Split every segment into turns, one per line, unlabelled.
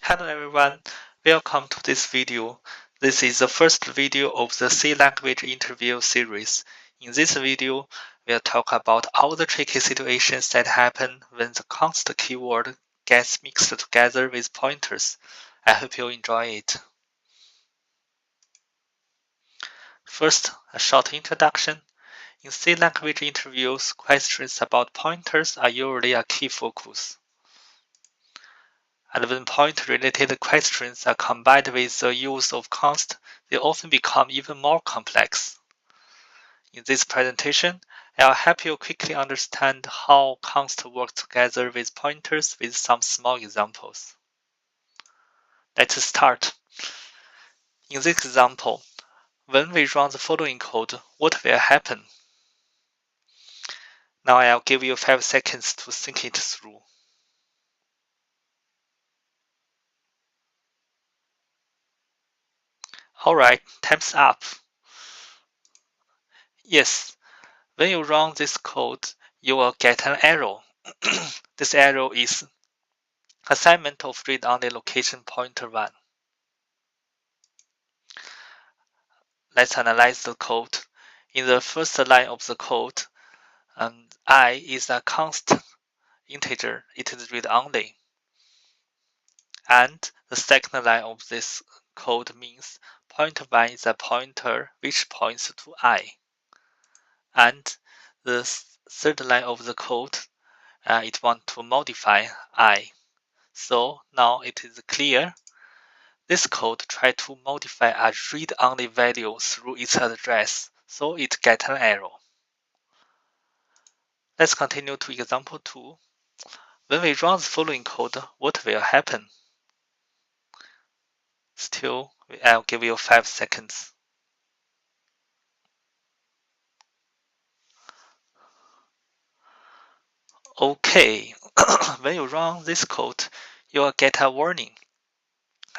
Hello everyone, welcome to this video. This is the first video of the C language interview series. In this video, we'll talk about all the tricky situations that happen when the const keyword gets mixed together with pointers. I hope you enjoy it. First, a short introduction. In C language interviews, questions about pointers are usually a key focus. And when point-related questions are combined with the use of const, they often become even more complex. In this presentation, I'll help you quickly understand how const works together with pointers with some small examples. Let's start. In this example, when we run the following code, what will happen? Now I'll give you 5 seconds to think it through. Alright, time's up. Yes, when you run this code, you will get an error. This error is assignment of read-only location pointer 1. Let's analyze the code. In the first line of the code, I is a const integer. It is read-only. And the second line of this code means pointer 1 is a pointer which points to I. And the third line of the code, it wants to modify I. So now it is clear. This code tries to modify a read-only value through its address, so it gets an error. Let's continue to example 2. When we run the following code, what will happen? Still, I'll give you 5 seconds. Okay, when you run this code, you will get a warning.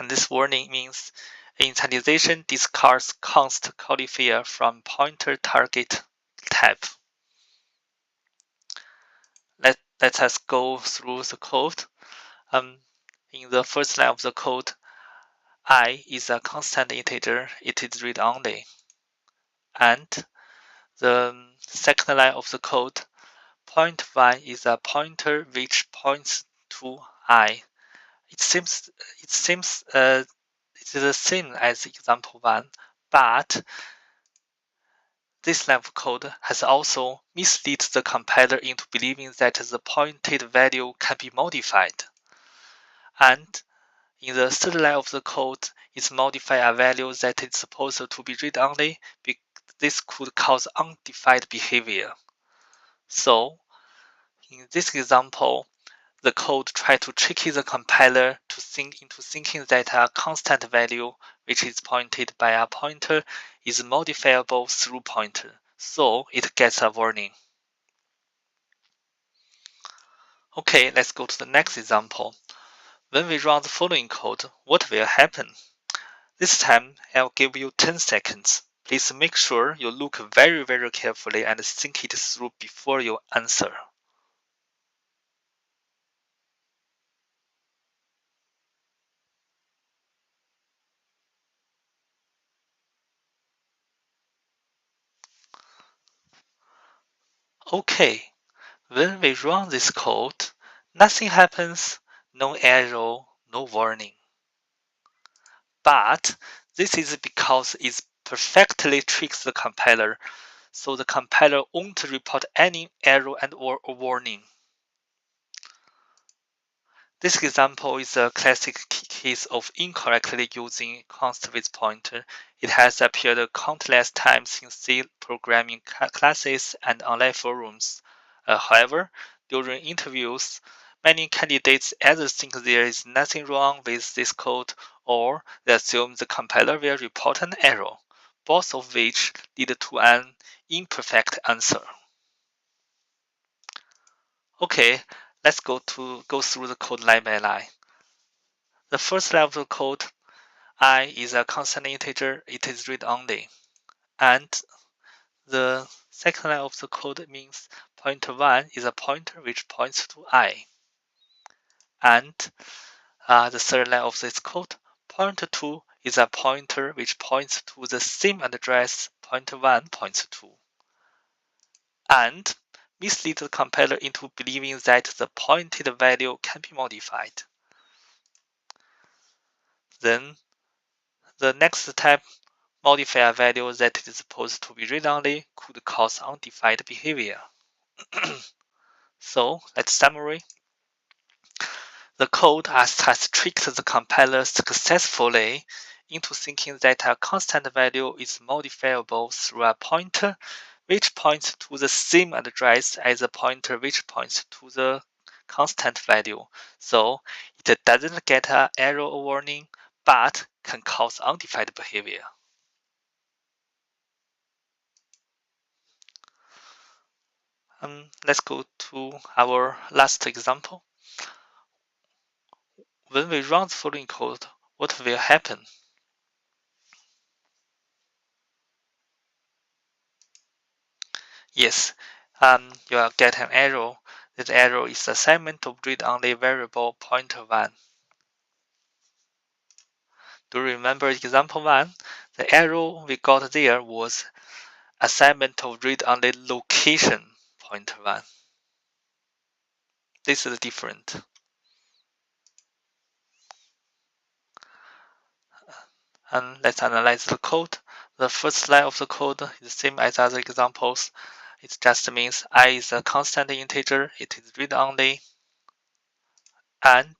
And this warning means initialization discards const qualifier from pointer target type. Let us go through the code. In the first line of the code, I is a constant integer. It is read-only. And the second line of the code, point 1 is a pointer which points to I. It seems it's the same as example 1, but this line of code has also misled the compiler into believing that the pointed value can be modified. And in the third line of the code, it modifies a value that is supposed to be read-only. This could cause undefined behavior. So, in this example, the code tries to trick the compiler into thinking that a constant value, which is pointed by a pointer, is modifiable through pointer. So it gets a warning. Okay, let's go to the next example. When we run the following code, what will happen? This time, I'll give you 10 seconds. Please make sure you look very, very carefully and think it through before you answer. Okay, when we run this code, nothing happens, no error, no warning. But this is because it perfectly tricks the compiler, so the compiler won't report any error or warning. This example is a classic case of incorrectly using const with pointer. It has appeared countless times in C programming classes and online forums. However, during interviews, many candidates either think there is nothing wrong with this code or they assume the compiler will report an error, both of which lead to an imperfect answer. Okay, let's go through the code line by line. The first line of the code, I is a constant integer, it is read-only. And the second line of the code means pointer 1 is a pointer which points to I. And the third line of this code, pointer2 is a pointer which points to the same address pointer1 points to, and mislead the compiler into believing that the pointed value can be modified. Then the next step, modify a value that is supposed to be read-only could cause undefined behavior. So let's summary. The code has tricked the compiler successfully into thinking that a constant value is modifiable through a pointer which points to the same address as a pointer which points to the constant value. So it doesn't get an error warning, but can cause undefined behavior. Let's go to our last example. When we run the following code, what will happen? Yes, you will get an error. This error is assignment of read-only variable pointer1. Do you remember example 1? The error we got there was assignment of read-only location pointer1. This is different. And let's analyze the code. The first line of the code is the same as other examples. It just means I is a constant integer. It is read-only. And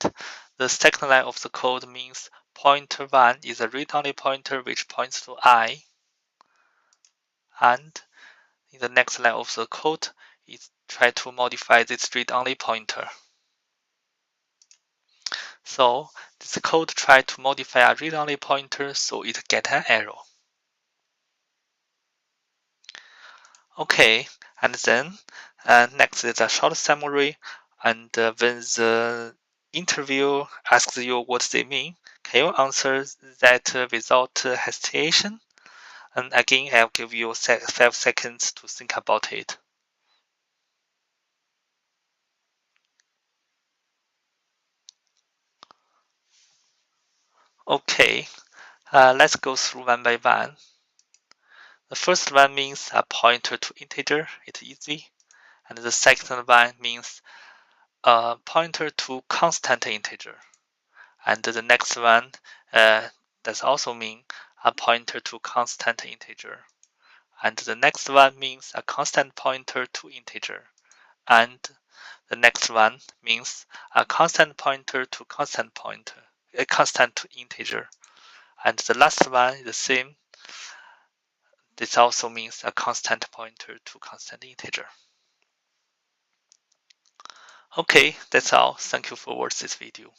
the second line of the code means pointer1 is a read-only pointer which points to I. And in the next line of the code, it try to modify this read-only pointer. So this code try to modify a read-only pointer so it get an error. Okay, and then next is a short summary. And when the interview asks you what they mean, can you answer that without hesitation? And again, I'll give you 5 seconds to think about it. Okay, let's go through one by one. The first one means a pointer to integer. It's easy. And the second one means a pointer to constant integer. And the next one does also mean a pointer to constant integer. And the next one means a constant pointer to integer. And the next one means a constant pointer to constant pointer, a constant to integer. And the last one is the same. This also means a constant pointer to constant integer. Okay, that's all. Thank you for watching this video.